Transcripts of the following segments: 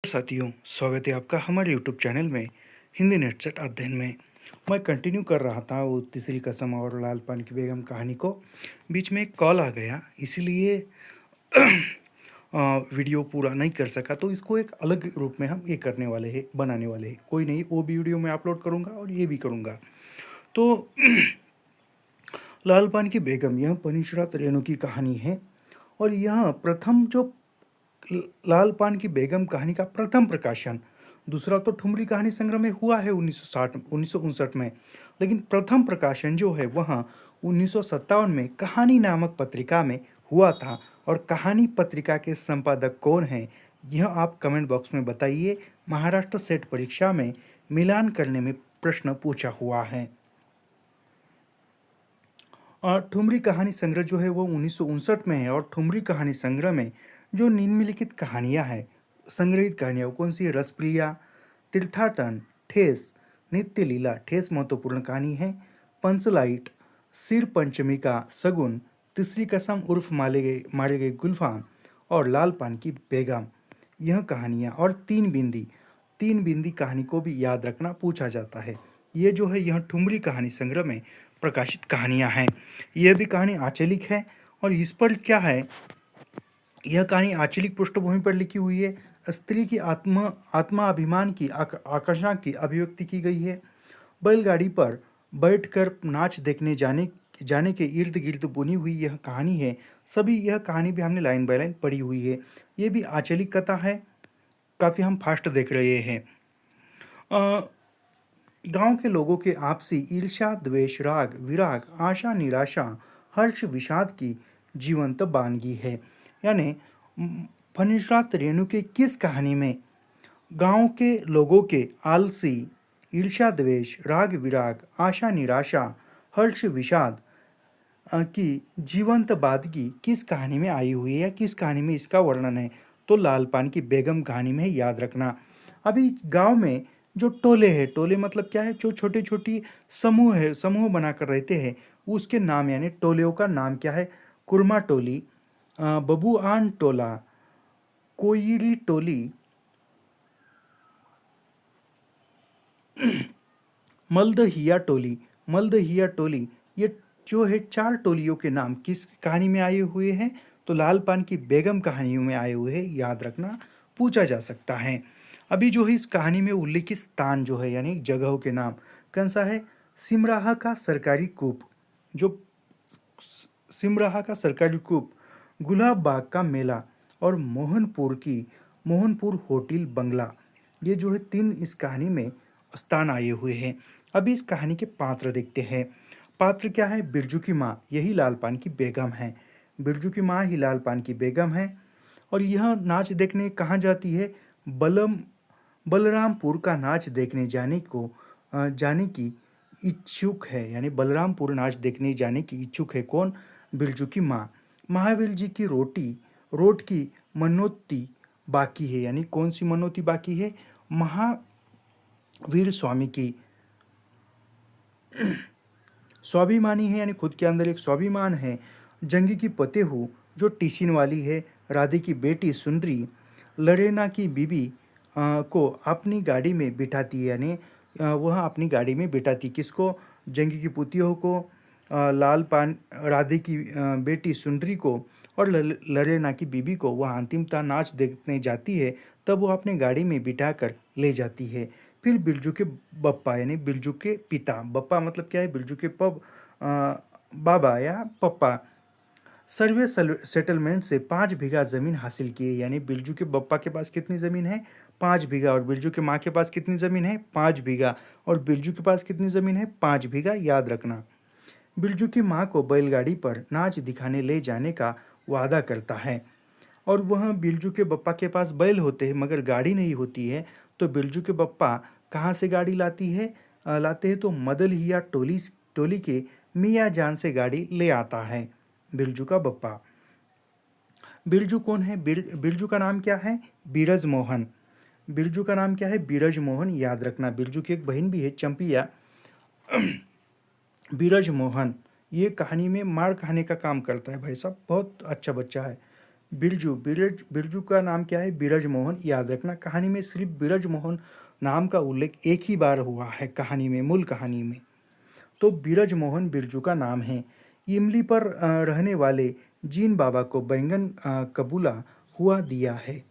साथियों, स्वागत है आपका हमारे यूट्यूब चैनल में हिंदी नेट सेट अध्ययन में। मैं कंटिन्यू कर रहा था वो तीसरी कसम और लाल पान की बेगम कहानी को। बीच में एक कॉल आ गया, इसीलिए वीडियो पूरा नहीं कर सका, तो इसको एक अलग रूप में हम ये करने वाले हैं, बनाने वाले हैं। कोई नहीं, वो भी वीडियो मैं अपलोड करूँगा और ये भी करूँगा। तो लाल पान की बेगम यह पनिशरात रेणु की कहानी है और यह प्रथम जो लाल पान की बेगम कहानी का प्रथम प्रकाशन, दूसरा तो ठुमरी कहानी संग्रह में हुआ है 1959 में, लेकिन प्रथम प्रकाशन जो है वह 1957 में कहानी नामक पत्रिका में हुआ था। और कहानी पत्रिका के संपादक कौन हैं, यह आप कमेंट बॉक्स में बताइए। महाराष्ट्र सेट परीक्षा में मिलान करने में प्रश्न पूछा हुआ है। और ठुमरी कहानी संग्रह जो है वो 1959 में है और ठुमरी कहानी संग्रह में जो निम्नलिखित कहानियाँ हैं, संग्रहित कहानियाँ कौन सी है? रसप्रिया, तीर्थाटन, ठेस, नित्य लीला, ठेस महत्वपूर्ण कहानी है। पंचलाइट, सिर पंचमी का सगुन, तीसरी कसम उर्फ मारे गए गुलफाम और लाल पान की बेगम, यह कहानियाँ। और तीन बिंदी कहानी को भी याद रखना पूछा जाता है। ये जो है यह ठुमरी कहानी संग्रह में प्रकाशित कहानियाँ हैं। यह भी कहानी आंचलिक है और इस पर क्या है, यह कहानी आंचलिक पृष्ठभूमि पर लिखी हुई है। स्त्री की आत्मा अभिमान की आकांक्षा की अभिव्यक्ति की गई है। बैलगाड़ी पर बैठकर नाच देखने जाने के इर्द गिर्द बुनी हुई यह कहानी है। यह कहानी भी हमने लाइन बाय लाइन पढ़ी हुई है। ये भी आंचलिक कथा है, काफ़ी हम फास्ट देख रहे हैं। गांव के लोगों के आपसी ईर्ष्या, द्वेष, राग, विराग, आशा, निराशा, हर्ष, विषाद की जीवंत बानगी है। यानी फनिशरात रेणु के किस कहानी में गांव के लोगों के आलसी, ईर्ष्या, द्वेष, राग, विराग, आशा, निराशा, हर्ष, विषाद की जीवंत बादगी किस कहानी में आई हुई है या किस कहानी में इसका वर्णन है? तो लाल पान की बेगम कहानी में, याद रखना। अभी गांव में जो टोले हैं, टोले मतलब क्या है? जो छोटे छोटी समूह है, समूह बनाकर रहते हैं, उसके नाम यानी टोलियों का नाम क्या है? कुरमा टोली, बबुआन टोला, कोयरी टोली, मल्दहिया टोली, ये जो है चार टोलियों के नाम किस कहानी में आए हुए हैं? तो लाल पान की बेगम कहानियों में आए हुए हैं, याद रखना, पूछा जा सकता है। अभी जो है इस कहानी में उल्लिखित स्थान जो है यानी जगहों के नाम कौन सा है? सिमराहा का सरकारी कूप, जो सिमराहा का सरकारी कूप, गुलाब बाग का मेला और मोहनपुर होटल बंगला, ये जो है तीन इस कहानी में स्थान आए हुए हैं। अभी इस कहानी के पात्र देखते हैं। पात्र क्या है? बिरजू की माँ, यही लाल पान की बेगम है। बिरजू की माँ ही लाल पान की बेगम है। और यह नाच देखने कहाँ जाती है? बलरामपुर का नाच देखने जाने की इच्छुक है। यानी बलरामपुर नाच देखने जाने की इच्छुक है कौन? बिरजू की माँ। महावीर जी की रोट की मनोती बाकी है। यानी कौन सी मनोती बाकी है? महावीर स्वामी की। स्वाभिमानी है यानी खुद के अंदर एक स्वाभिमान है। जंगी की पतेहू जो टिशिन वाली है। राधे की बेटी सुंदरी लरेना की बीबी को अपनी गाड़ी में बिठाती है। यानी वह अपनी गाड़ी में बिठाती किसको? जंगी की पुतियों को, लाल पान राधे की बेटी सुंदरी को और लरेना की बीबी को वह अंतिमतः नाच देखने जाती है। तब वो अपने गाड़ी में बिठाकर ले जाती है। फिर बिरजू के बप्पा यानी बिरजू के पिता, बप्पा मतलब क्या है? बिरजू के बाबा या पप्पा सर्वे सेटलमेंट से 5 बीघा जमीन हासिल की है। यानी बिरजू के बप्पा के पास कितनी जमीन है? 5 बीघा। और बिरजू के माँ के पास कितनी जमीन है? 5 बीघा। और बिरजू के पास कितनी जमीन है? 5 बीघा, याद रखना। बिरजू की माँ को बैलगाड़ी पर नाच दिखाने ले जाने का वादा करता है और वह बिरजू के बप्पा के पास बैल होते हैं मगर गाड़ी नहीं होती है। तो बिरजू के बप्पा कहाँ से गाड़ी लाते हैं? तो मदलहिया टोली के मियाँ जान से गाड़ी ले आता है बिरजू का बप्पा। बिरजू कौन है? बिरजू का नाम क्या है? बीरज मोहन। बिरजू का नाम क्या है? बीरज मोहन, याद रखना। बिरजू की एक बहन भी है, चंपिया। बीरज मोहन ये कहानी में मार खाने का काम करता है। भाई साहब बहुत अच्छा बच्चा है। बिरजू का नाम क्या है? बिरज मोहन। याद रखना, कहानी में सिर्फ बिरज मोहन नाम का उल्लेख एक ही बार हुआ है कहानी में, मूल कहानी में। तो बिरज मोहन बिरजू का नाम है। इमली पर रहने वाले जीन बाबा को बैंगन कबूला हुआ दिया है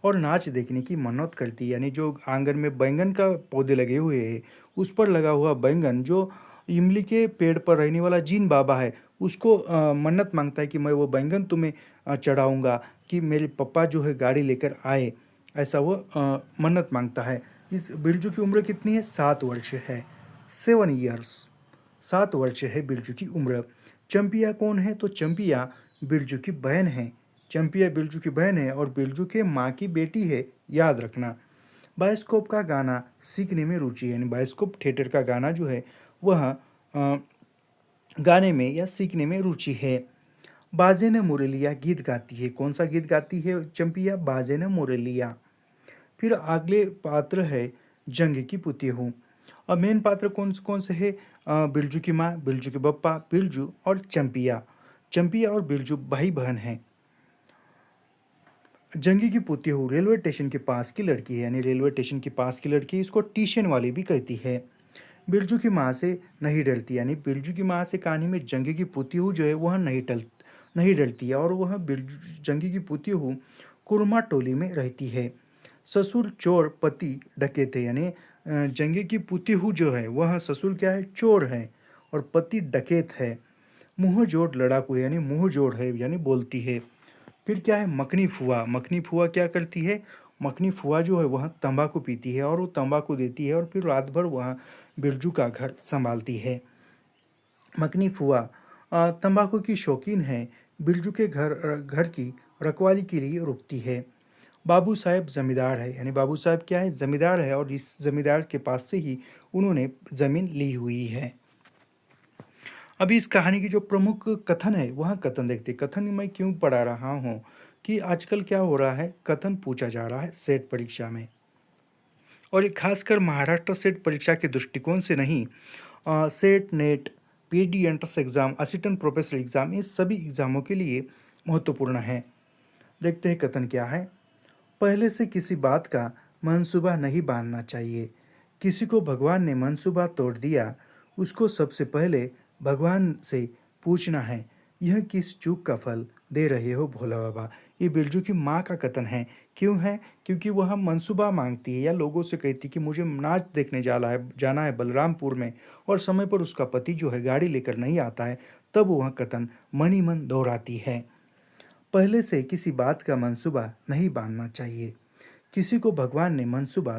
और नाच देखने की मन्नत करती है। यानी जो आंगन में बैंगन का पौधे लगे हुए हैं, उस पर लगा हुआ बैंगन जो इमली के पेड़ पर रहने वाला जीन बाबा है, उसको मन्नत मांगता है कि मैं वो बैंगन तुम्हें चढ़ाऊंगा, कि मेरे पापा जो है गाड़ी लेकर आए। ऐसा वो मन्नत मांगता है। इस बिरजू की उम्र कितनी है? 7 वर्ष है। 7 ईयर्स। 7 वर्ष है बिरजू की उम्र। चंपिया कौन है? तो चंपिया बिरजू की बहन है। चंपिया बिरजू की बहन है और बिरजू के माँ की बेटी है। याद रखना। बायोस्कोप का गाना सीखने में रुचि है। यानी बायोस्कोप थिएटर का गाना जो है वह गाने में या सीखने में रुचि है। बाजे ने मुरलिया गीत गाती है। कौन सा गीत गाती है चंपिया? बाजे ने मुरलिया। फिर अगले पात्र है जंग की पुती हूँ। और मेन पात्र कौन से है? बिरजू की माँ, बिरजू के पप्पा, बिरजू और चंपिया। चंपिया और बिरजू भाई बहन हैं। जंगी की पुती हूँ रेलवे स्टेशन के पास की लड़की है। यानी रेलवे स्टेशन के पास की लड़की, इसको ट्यूशन वाली भी कहती है। बिरजू की माँ से नहीं डरती। यानी बिरजू की माँ से कहानी में जंगी की पुती हूँ जो है वह नहीं डरती है और वह बिरजू जंगी की पुती हूँ कुरमा टोली में रहती है। ससुर चोर, पति डकैत है। यानी जंगी की पुती हूँ जो है वह ससुर क्या है? चोर है और पति डकैत है। मुंह जोड़ लड़ाकू है। यानी मुंह जोड़ है, यानी बोलती है। फिर क्या है? मखनी फुआ। मखनी फुआ क्या करती है? मखनी फुआ जो है वह तंबाकू पीती है और वो तंबाकू देती है और फिर रात भर वह बिरजू का घर संभालती है। मखनी फुआ तंबाकू की शौकीन है। बिरजू के घर की रखवाली के लिए रुकती है। बाबू साहब जमींदार है। यानी बाबू साहब क्या है? जमींदार है और इस जमींदार के पास से ही उन्होंने ज़मीन ली हुई है। अभी इस कहानी की जो प्रमुख कथन है वह कथन देखते हैं। कथन मैं क्यों पढ़ा रहा हूँ कि आजकल क्या हो रहा है, कथन पूछा जा रहा है सेट परीक्षा में, और ये खासकर महाराष्ट्र सेट परीक्षा के दृष्टिकोण से नहीं, set, net, PD entrance exam, assistant professor exam, ये सभी एग्जामों के लिए महत्वपूर्ण है। देखते हैं कथन क्या है। पहले से किसी बात का मंसूबा नहीं बांधना चाहिए। किसी को भगवान ने मंसूबा तोड़ दिया, उसको सबसे पहले भगवान से पूछना है, यह किस चूक का फल दे रहे हो भोला बाबा। ये बिरजू की माँ का कथन है। क्यों है? क्योंकि वह मंसूबा मांगती है या लोगों से कहती कि मुझे नाच देखने जाना है बलरामपुर में, और समय पर उसका पति जो है गाड़ी लेकर नहीं आता है, तब वह कथन मन ही मन दोहराती है। पहले से किसी बात का मंसूबा नहीं बांधना चाहिए। किसी को भगवान ने मंसूबा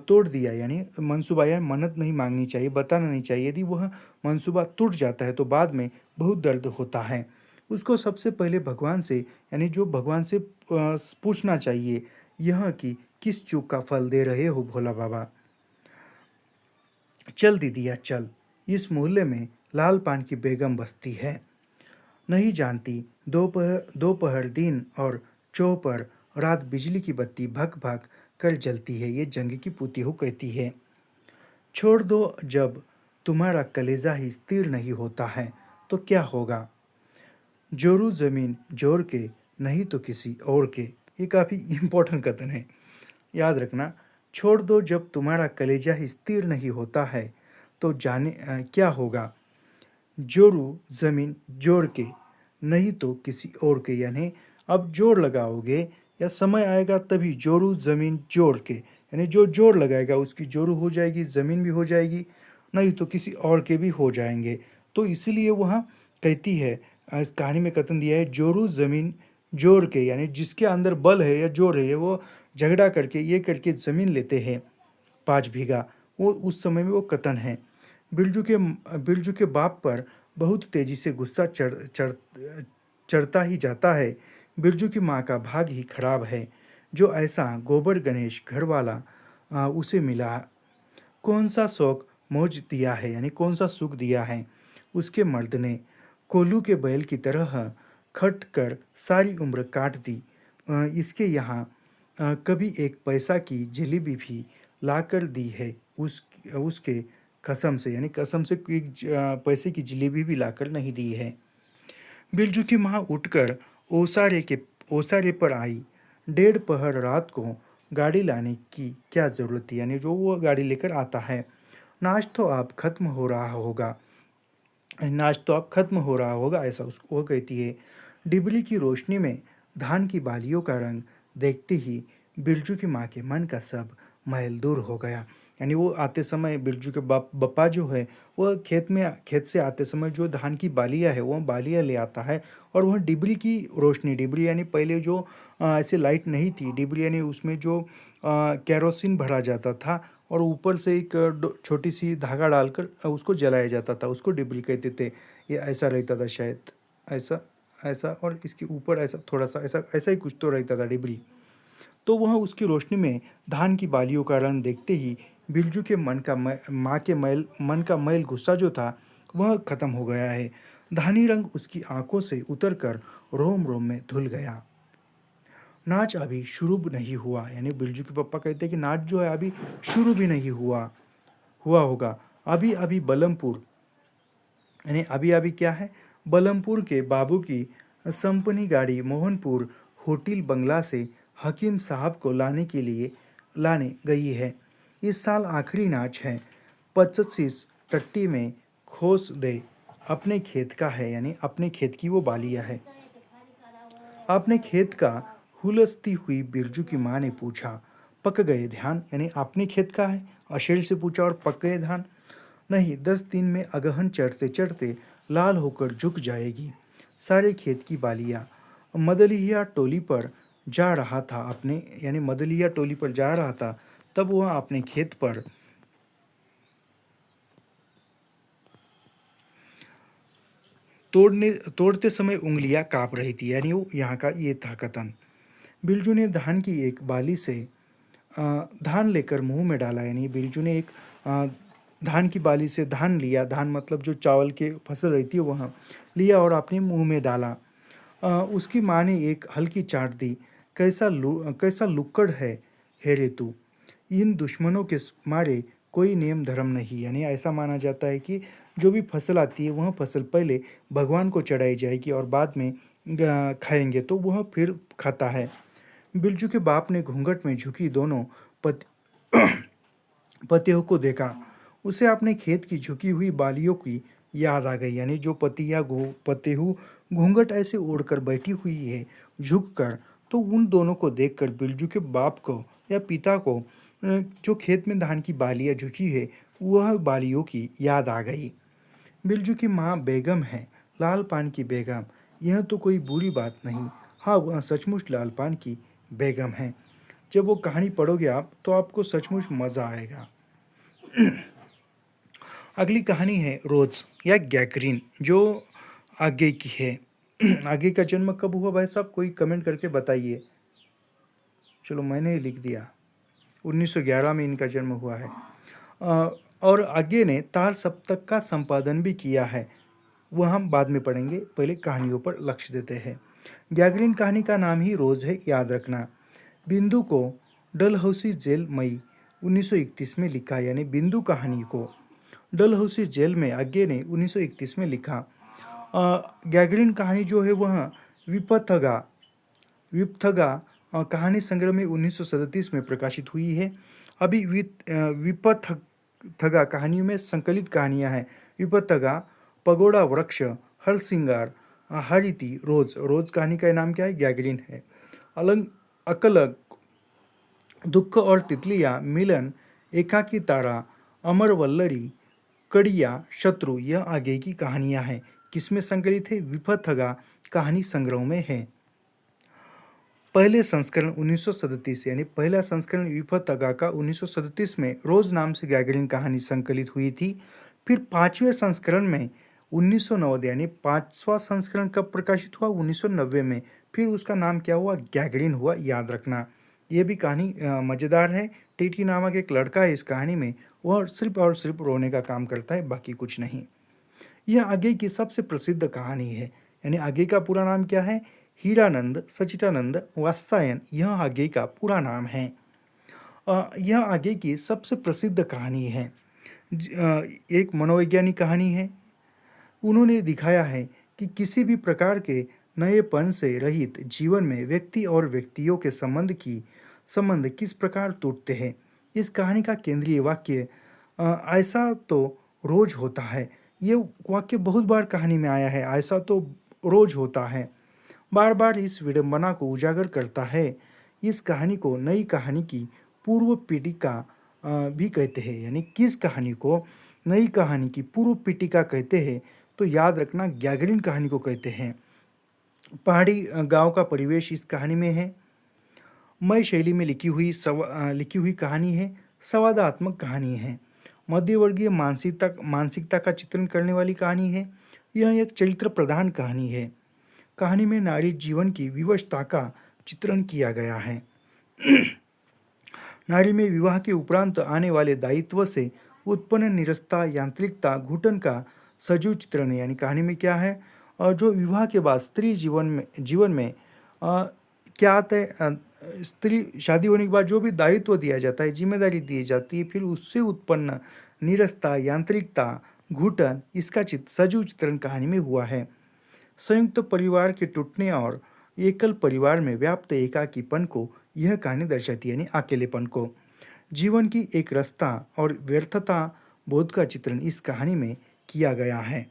तोड़ दिया, यानी मंसूबा या मन्नत नहीं मांगनी चाहिए, बताना नहीं चाहिए। यदि वह मंसूबा टूट जाता है तो बाद में बहुत दर्द होता है। उसको सबसे पहले भगवान से, यानी जो भगवान से पूछना चाहिए, यह कि किस चूक का फल दे रहे हो भोला बाबा। चल दीदिया चल, इस मोहल्ले में लाल पान की बेगम बसती है। नहीं जानती दोपहर दिन और चौपहर रात बिजली की बत्ती भक भक कर जलती है। ये जंग की पुतीहू कहती है। छोड़ दो, जब तुम्हारा कलेजा ही स्थिर नहीं होता है तो क्या होगा। जोरू जमीन जोर के, नहीं तो किसी और के। ये काफ़ी इम्पोर्टेंट कथन है, याद रखना। छोड़ दो, जब तुम्हारा कलेजा ही स्थिर नहीं होता है तो जाने क्या होगा। जोरू ज़मीन जोड़ के, नहीं तो किसी और के। यानी अब जोड़ लगाओगे या समय आएगा तभी जोरू ज़मीन जोड़ के, यानी जो जोड़ लगाएगा उसकी जोरू हो जाएगी, ज़मीन भी हो जाएगी, नहीं तो किसी और के भी हो जाएंगे। तो इसीलिए वह कहती है, इस कहानी में कथन दिया है, जोरू ज़मीन जोड़ के, यानी जिसके अंदर बल है या जोर है वो झगड़ा करके ये करके ज़मीन लेते हैं 5 बीघा। वो उस समय में वो कथन है। बिरजू के बाप पर बहुत तेजी से गुस्सा चढ़ता ही जाता है। बिरजू की माँ का भाग ही खराब है, जो ऐसा गोबर गणेश घर वाला उसे मिला। कौन सा शौक मौज दिया है, यानी कौन सा सुख दिया है उसके मर्द ने। कोल्लू के बैल की तरह खट कर सारी उम्र काट दी। इसके यहाँ कभी एक पैसा की जलेबी भी ला कर दी है उसके कसम से, यानी कसम से पैसे की जलेबी भी लाकर नहीं दी है। बिरजू की माँ उठकर ओसारे के ओसारे पर आई। डेढ़ पहर रात को गाड़ी लाने की क्या ज़रूरत थी, यानी जो वो गाड़ी लेकर आता है। नाच तो अब खत्म हो रहा होगा, नाच तो अब खत्म हो रहा होगा, ऐसा उसको वो कहती है। डिबली की रोशनी में धान की बालियों का रंग देखते ही बिरजू की माँ के मन का सब मैल दूर हो गया। यानी वो आते समय बिरजू के बप्पा जो है वह खेत से आते समय जो धान की बालियाँ है वह बालियाँ ले आता है, और वह डिबरी की रोशनी, डिबरी यानी पहले जो ऐसे लाइट नहीं थी, डिबरी यानी उसमें जो केरोसिन भरा जाता था और ऊपर से एक छोटी सी धागा डालकर उसको जलाया जाता था, उसको डिबरी कहते थे। ये ऐसा रहता था शायद, ऐसा ऐसा, और इसके ऊपर ऐसा थोड़ा सा ऐसा ऐसा ही कुछ तो रहता था डिबरी। तो वह उसकी रोशनी में धान की बालियों का रंग देखते ही बिरजू के माँ के मन का मैल गुस्सा जो था वह खत्म हो गया है। धानी रंग उसकी आंखों से उतरकर रोम रोम में धुल गया। नाच अभी शुरू भी नहीं हुआ, यानी बिरजू के पापा कहते हैं कि नाच जो है अभी शुरू भी नहीं हुआ हुआ होगा। अभी अभी बलमपुर, यानी अभी अभी क्या है, बलमपुर के बाबू की संपनी गाड़ी मोहनपुर होटल बंगला से हकीम साहब को लाने गई है। इस साल आखिरी नाच है। 25 टट्टी में खोस दे अपने खेत का है, यानी अपने खेत की वो बालिया है। अपने खेत का हुलसती हुई बिरजू की माँ ने पूछा। पक गए धान, यानी अपने खेत का है, अशेल से पूछा, और पक गए धान? नहीं, 10 दिन में अगहन चढ़ते चढ़ते लाल होकर झुक जाएगी सारे खेत की बालियाँ। मदलिया टोली पर जा रहा था अपने, यानी मदलिया टोली पर जा रहा था, तब वह अपने खेत पर तोड़ते समय उंगलियां काँप रही थी, यानी वो यहाँ का ये था कथन। बिरजू ने धान की एक बाली से धान लेकर मुंह में डाला, यानी बिरजू ने एक अ, धान की बाली से धान लिया, धान मतलब जो चावल की फसल रहती है वहाँ लिया और अपने मुंह में डाला। उसकी माँ ने एक हल्की चाट दी। कैसा लुक्कड़ है रे तू, इन दुश्मनों के मारे कोई नियम धर्म नहीं, यानी ऐसा माना जाता है कि जो भी फसल आती है वह फसल पहले भगवान को चढ़ाई जाएगी और बाद में खाएंगे तो वह फिर खाता है। बिरजू के बाप ने घूंघट में झुकी दोनों पत, पतियों को देखा। उसे अपने खेत की झुकी हुई बालियों की याद आ गई, यानी जो पतिहु घूंघट ऐसे ओढ़कर बैठी हुई है झुक कर, तो उन दोनों को देखकर बिरजू के बाप को या पिता को जो खेत में धान की बालियाँ झुकी है वह बालियों की याद आ गई। बिरजू की माँ बेगम है, लाल पान की बेगम। यह तो कोई बुरी बात नहीं। हाँ, वह सचमुच लाल पान की बेगम है। जब वो कहानी पढ़ोगे आप तो आपको सचमुच मज़ा आएगा। अगली कहानी है रोज या गैगरीन, जो आगे की है। आगे का जन्म कब हुआ भाई साहब, कोई कमेंट करके बताइए। चलो मैंने ही लिख दिया, 1911 में इनका जन्म हुआ है। और आगे ने ताल सप्तक का संपादन भी किया है, वह हम बाद में पढ़ेंगे, पहले कहानियों पर लक्ष्य देते हैं। गैगरीन कहानी का नाम ही रोज है, याद रखना। बिंदु को डलहौसी जेल मई 1931 में लिखा, यानी बिंदु कहानी को डलहौसी जेल में आगे ने 1931 में लिखा। गैगरीन कहानी जो है वह विपथगा विपथगा कहानी संग्रह में 1937 में प्रकाशित हुई है। अभी विपथगा कहानियों में संकलित कहानियां हैं। विपथगा, पगोड़ा वृक्ष, हर सिंगार, हरिति, रोज। रोज कहानी का नाम क्या है, गैगरीन है। अलंग अकलग, दुख और तितलियां, मिलन, एकाकी तारा, अमर वल्लरी, कड़िया, शत्रु, यह आगे की कहानियां हैं। किसमें संकलित है, विपथगा कहानी संग्रह में है। पहले संस्करण 1937, यानी पहला संस्करण विपथगा का 1937 में रोज नाम से गैगरीन कहानी संकलित हुई थी। फिर 5वें संस्करण में 1990, यानी 5वां संस्करण कब प्रकाशित हुआ, 1990 में। फिर उसका नाम क्या हुआ, गैगरीन हुआ, याद रखना। ये भी कहानी मज़ेदार है। टीटी नामक एक लड़का है इस कहानी में, वह सिर्फ और सिर्फ रोने का काम करता है, बाकी कुछ नहीं। यह आगे की सबसे प्रसिद्ध कहानी है, यानी आगे का पूरा नाम क्या है, हीरानंद सचिदानंद वात्सायन, यह आगे का पूरा नाम है। यह आगे की सबसे प्रसिद्ध कहानी है। एक मनोवैज्ञानिक कहानी है। उन्होंने दिखाया है कि किसी भी प्रकार के नएपन से रहित जीवन में व्यक्ति और व्यक्तियों के संबंध किस प्रकार टूटते हैं। इस कहानी का केंद्रीय वाक्य ऐसा तो रोज होता है। ये वाक्य बहुत बार कहानी में आया है, ऐसा तो रोज होता है। बार बार इस विडंबना को उजागर करता है। इस कहानी को नई कहानी की पूर्व पीठिका भी कहते हैं, यानी किस कहानी को नई कहानी की पूर्व पीठिका कहते हैं, तो याद रखना गैगरिन कहानी को कहते हैं। पहाड़ी गांव का परिवेश इस कहानी में है। मय शैली में लिखी हुई कहानी है। संवादात्मक कहानी है। मध्यवर्गीय मानसिकता का चित्रण करने वाली कहानी है। यह एक चरित्र प्रधान कहानी है। कहानी में नारी जीवन की विवशता का चित्रण किया गया है। नारी में विवाह के उपरांत आने वाले दायित्व से उत्पन्न निरस्ता, यांत्रिकता, घुटन का सजीव चित्रण है। यानी कहानी में क्या है, जो विवाह के बाद स्त्री जीवन में क्या आता है, स्त्री शादी होने के बाद जो भी दायित्व दिया जाता है, जिम्मेदारी दी जाती है, फिर उससे उत्पन्न निरस्ता, यांत्रिकता, घुटन, इसका सजीव चित्रण कहानी में हुआ है। संयुक्त परिवार के टूटने और एकल परिवार में व्याप्त एकाकीपन को यह कहानी दर्शाती है, यानी अकेलेपन को। जीवन की एक रास्ता और व्यर्थता बोध का चित्रण इस कहानी में किया गया है।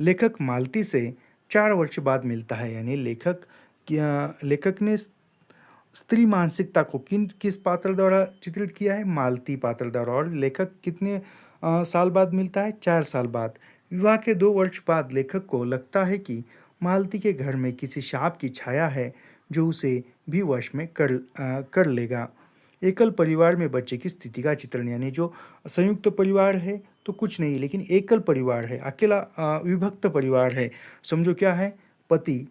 लेखक मालती से 4 वर्ष बाद मिलता है, यानी लेखक ने स्त्री मानसिकता को किस पात्र द्वारा चित्रित किया है, मालती पात्र द्वारा। और लेखक कितने साल बाद मिलता है, 4 साल बाद। विवाह के 2 वर्ष बाद लेखक को लगता है कि मालती के घर में किसी शाप की छाया है जो उसे भी वश में कर लेगा। एकल परिवार में बच्चे की स्थिति का चित्रण, यानी जो संयुक्त परिवार है तो कुछ नहीं, लेकिन एकल परिवार है, अकेला विभक्त परिवार है। समझो क्या है, पति,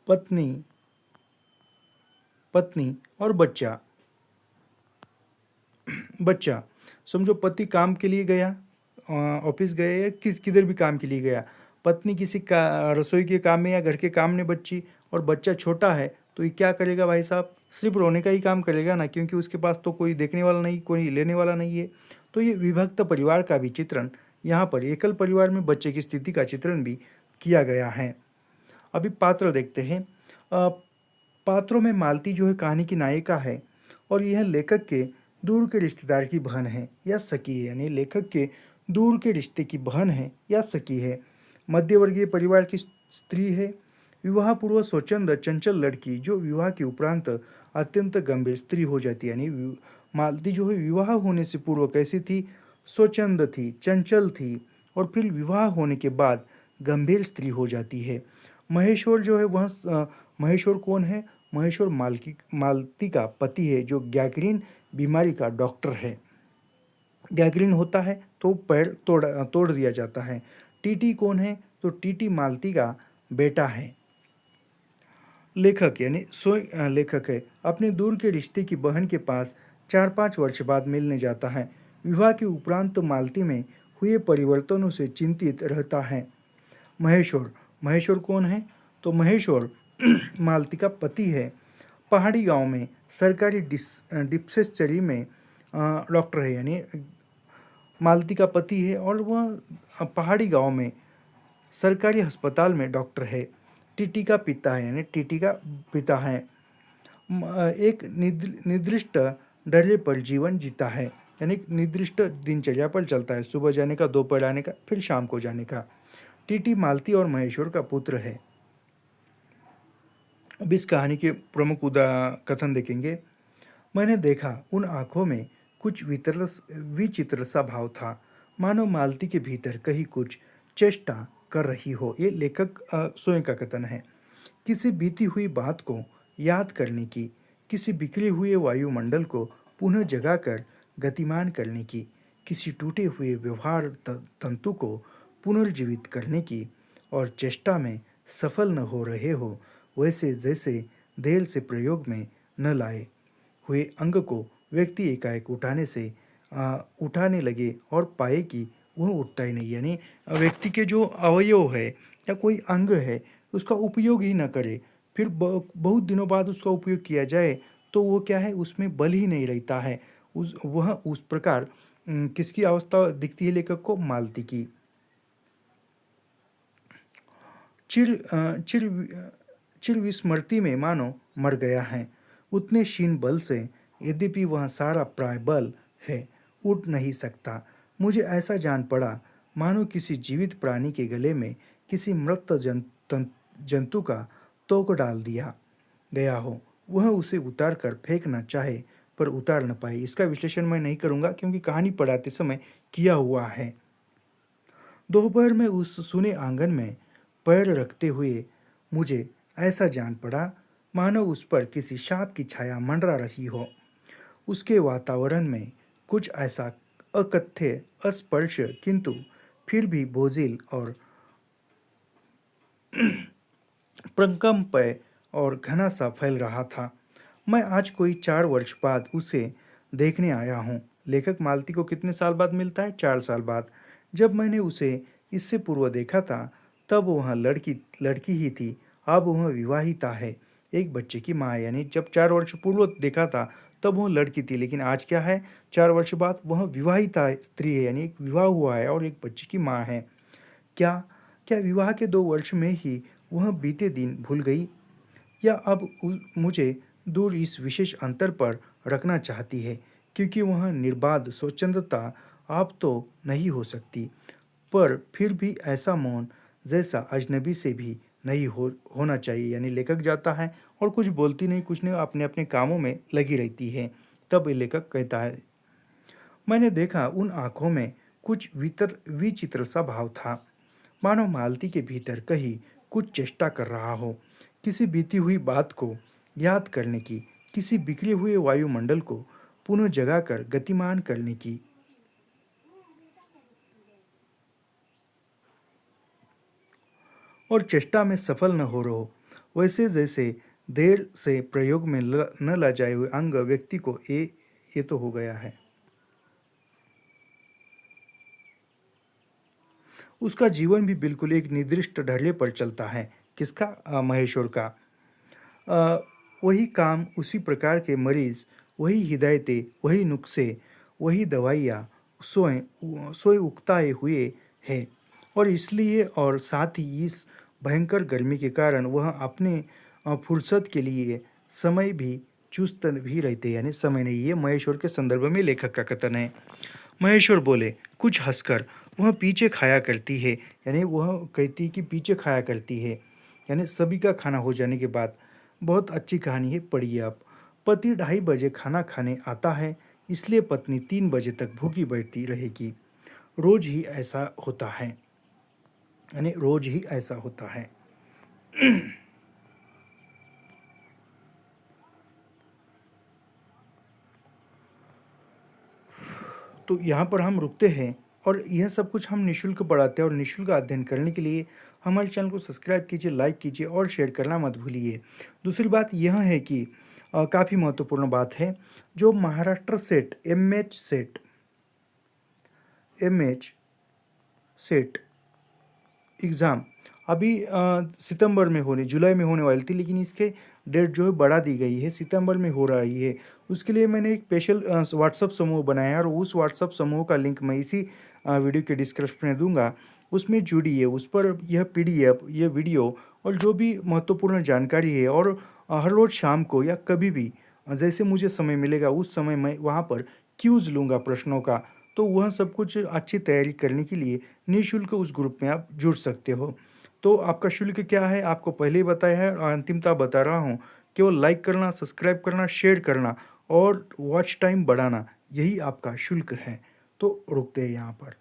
पत्नी, पत्नी और बच्चा। बच्चा, समझो पति काम के लिए गया, ऑफिस गया या किधर भी काम के लिए गया। पत्नी किसी का रसोई के काम में या घर के काम में बच्ची, और बच्चा छोटा है तो ये क्या करेगा भाई साहब, सिर्फ रोने का ही काम करेगा ना, क्योंकि उसके पास तो कोई देखने वाला नहीं, कोई लेने वाला नहीं है। तो ये विभक्त परिवार का भी चित्रण यहाँ पर, एकल परिवार में बच्चे की स्थिति का चित्रण भी किया गया है। अभी पात्र देखते हैं। पात्रों में मालती जो है कहानी की नायिका है, और यह लेखक के दूर के रिश्तेदार की बहन है या सखी है, यानी लेखक के दूर के रिश्ते की बहन है या सखी है। मध्यवर्गीय परिवार की स्त्री है। विवाह पूर्व स्वच्छंद चंचल लड़की जो विवाह के उपरांत अत्यंत गंभीर स्त्री हो जाती है, यानी मालती जो है विवाह होने से पूर्व कैसी थी, स्वच्छंद थी, चंचल थी, और फिर विवाह होने के बाद गंभीर स्त्री हो जाती है। महेश्वर जो है वह महेश्वर कौन है, महेश्वर मालती का पति है, जो गैंग्रीन बीमारी का डॉक्टर है। गैंग्रीन होता है तो पैर तोड़ दिया जाता है। टीटी कौन है, तो टीटी मालती का बेटा है। लेखक यानी लेखक है, अपने दूर के रिश्ते की बहन के पास 4-5 वर्ष बाद मिलने जाता है। विवाह के उपरांत मालती में हुए परिवर्तनों से चिंतित रहता है। महेश्वर, महेश्वर कौन है, तो महेश्वर मालती का पति है। पहाड़ी गांव में सरकारी डिस्पेंसरी में डॉक्टर है, यानी मालती का पति है और वह पहाड़ी गांव में सरकारी अस्पताल में डॉक्टर है। टीटी का पिता है, यानी टीटी का पिता है। एक निर्दिष्ट डरे पर जीवन जीता है, यानी निर्दिष्ट दिनचर्या पर चलता है, सुबह जाने का, दोपहर आने का, फिर शाम को जाने का। टीटी मालती और महेश्वर का पुत्र है। अब इस कहानी के प्रमुख कथन देखेंगे। मैंने देखा उन आँखों में कुछ विचित्र सा भाव था, मानो मालती के भीतर कहीं कुछ चेष्टा कर रही हो। ये लेखक स्वयं का कथन है। किसी बीती हुई बात को याद करने की, किसी बिखरे हुए वायुमंडल को पुनः जगाकर गतिमान करने की, किसी टूटे हुए व्यवहार तंतु को पुनर्जीवित करने की, और चेष्टा में सफल न हो रहे हो, वैसे जैसे देर से प्रयोग में न लाए हुए अंग को व्यक्ति एकाएक उठाने लगे और पाए कि वह उठता ही नहीं, यानी व्यक्ति के जो अवयव है या कोई अंग है उसका उपयोग ही न करे, फिर बहुत दिनों बाद उसका उपयोग किया जाए तो वो क्या है, उसमें बल ही नहीं रहता है। उस प्रकार किसकी अवस्था दिखती है लेखक को, मालती की। चिर अ, चिर वि- अ, चिर विस्मृति में मानो मर गया है, उतने क्षीण बल से। यद्यपि वह सारा प्राय बल है, उठ नहीं सकता। मुझे ऐसा जान पड़ा मानो किसी जीवित प्राणी के गले में किसी मृत जंतु का तोक डाल दिया गया हो। वह उसे उतार कर फेंकना चाहे पर उतार न पाए। इसका विश्लेषण मैं नहीं करूंगा क्योंकि कहानी पढ़ाते समय किया हुआ है। दोपहर में उस सुने आंगन में पैर रखते हुए मुझे ऐसा जान पड़ा मानो उस पर किसी सांप की छाया मंडरा रही हो। उसके वातावरण में कुछ ऐसा अकथ्य, अस्पर्श किंतु फिर भी बोझिल और प्रकंपय और घना सा फैल रहा था। मैं आज कोई 4 वर्ष बाद उसे देखने आया हूँ। लेखक मालती को कितने साल बाद मिलता है? 4 साल बाद। जब मैंने उसे इससे पूर्व देखा था तब वह लड़की लड़की ही थी। अब वह विवाहिता है, एक बच्चे की माँ है। यानी जब 4 वर्ष पूर्व देखा था तब वह लड़की थी, लेकिन आज क्या है, 4 वर्ष बाद वह विवाहिता स्त्री है, यानी एक विवाह हुआ है और एक बच्चे की माँ है। क्या क्या विवाह के 2 वर्ष में ही वह बीते दिन भूल गई, या अब मुझे दूर इस विशेष अंतर पर रखना चाहती है, क्योंकि वह निर्बाध स्वच्छंदता आप तो नहीं हो सकती, पर फिर भी ऐसा मौन जैसा अजनबी से भी नहीं होना चाहिए। यानी लेखक जाता है और कुछ बोलती नहीं, कुछ नहीं, अपने अपने कामों में लगी रहती है। तब ये लेखक कहता है, मैंने देखा उन आंखों में कुछ विचित्र सा भाव था, मानो मालती के भीतर कहीं कुछ चेष्टा कर रहा हो, किसी बीती हुई बात को याद करने की, किसी बिखरे हुए वायुमंडल को पुनः जगाकर गतिमान करने की। और चेष्टा में सफल न हो रहो, वैसे जैसे देर से प्रयोग में न ला जाए हुए अंग व्यक्ति को ये तो हो गया है। उसका जीवन भी बिल्कुल एक निर्दिष्ट ढर्रे पर चलता है। किसका? महेश्वर का। अ, वही काम, उसी प्रकार के मरीज, वही हिदायतें, वही नुस्खे, वही दवाइयाँ स्वयं स्वयं उकताए हुए हैं। और इसलिए और साथ ही इस भयंकर गर्मी के कारण वह अपने फुर्सत के लिए समय भी चुस्त भी रहते हैं, यानी समय नहीं है। महेश्वर के संदर्भ में लेखक का कथन है। महेश्वर बोले कुछ हंसकर, वह पीछे खाया करती है। यानी वह कहती है कि पीछे खाया करती है, यानी सभी का खाना हो जाने के बाद। बहुत अच्छी कहानी है, पढ़िए आप। पति 2:30 बजे खाना खाने आता है, इसलिए पत्नी 3 बजे तक भूखी बैठती रहेगी। रोज ही ऐसा होता है, यानी रोज ही ऐसा होता है। तो यहाँ पर हम रुकते हैं, और यह सब कुछ हम निःशुल्क पढ़ाते हैं, और निःशुल्क अध्ययन करने के लिए हमारे चैनल को सब्सक्राइब कीजिए, लाइक कीजिए और शेयर करना मत भूलिए। दूसरी बात यह है कि काफ़ी महत्वपूर्ण बात है, जो Maharashtra SET, M H SET exam अभी सितंबर में जुलाई में होने वाली थी, लेकिन इसके डेट जो है बढ़ा दी गई है, सितंबर में हो रही है। उसके लिए मैंने एक स्पेशल व्हाट्सअप समूह बनाया है, और उस व्हाट्सअप समूह का लिंक मैं इसी वीडियो के डिस्क्रिप्शन में दूंगा। उसमें जुड़िए, उस पर यह पीडीएफ, यह वीडियो और जो भी महत्वपूर्ण जानकारी है, और हर रोज़ शाम को या कभी भी जैसे मुझे समय मिलेगा उस समय मैं वहाँ पर क्यूज़ लूँगा प्रश्नों का। तो वह सब कुछ अच्छी तैयारी करने के लिए निःशुल्क उस ग्रुप में आप जुड़ सकते हो। तो आपका शुल्क क्या है, आपको पहले ही बताया है और अंतिमता बता रहा हूँ। केवल लाइक करना, सब्सक्राइब करना, शेयर करना और वॉच टाइम बढ़ाना, यही आपका शुल्क है। तो रुकते हैं यहाँ पर।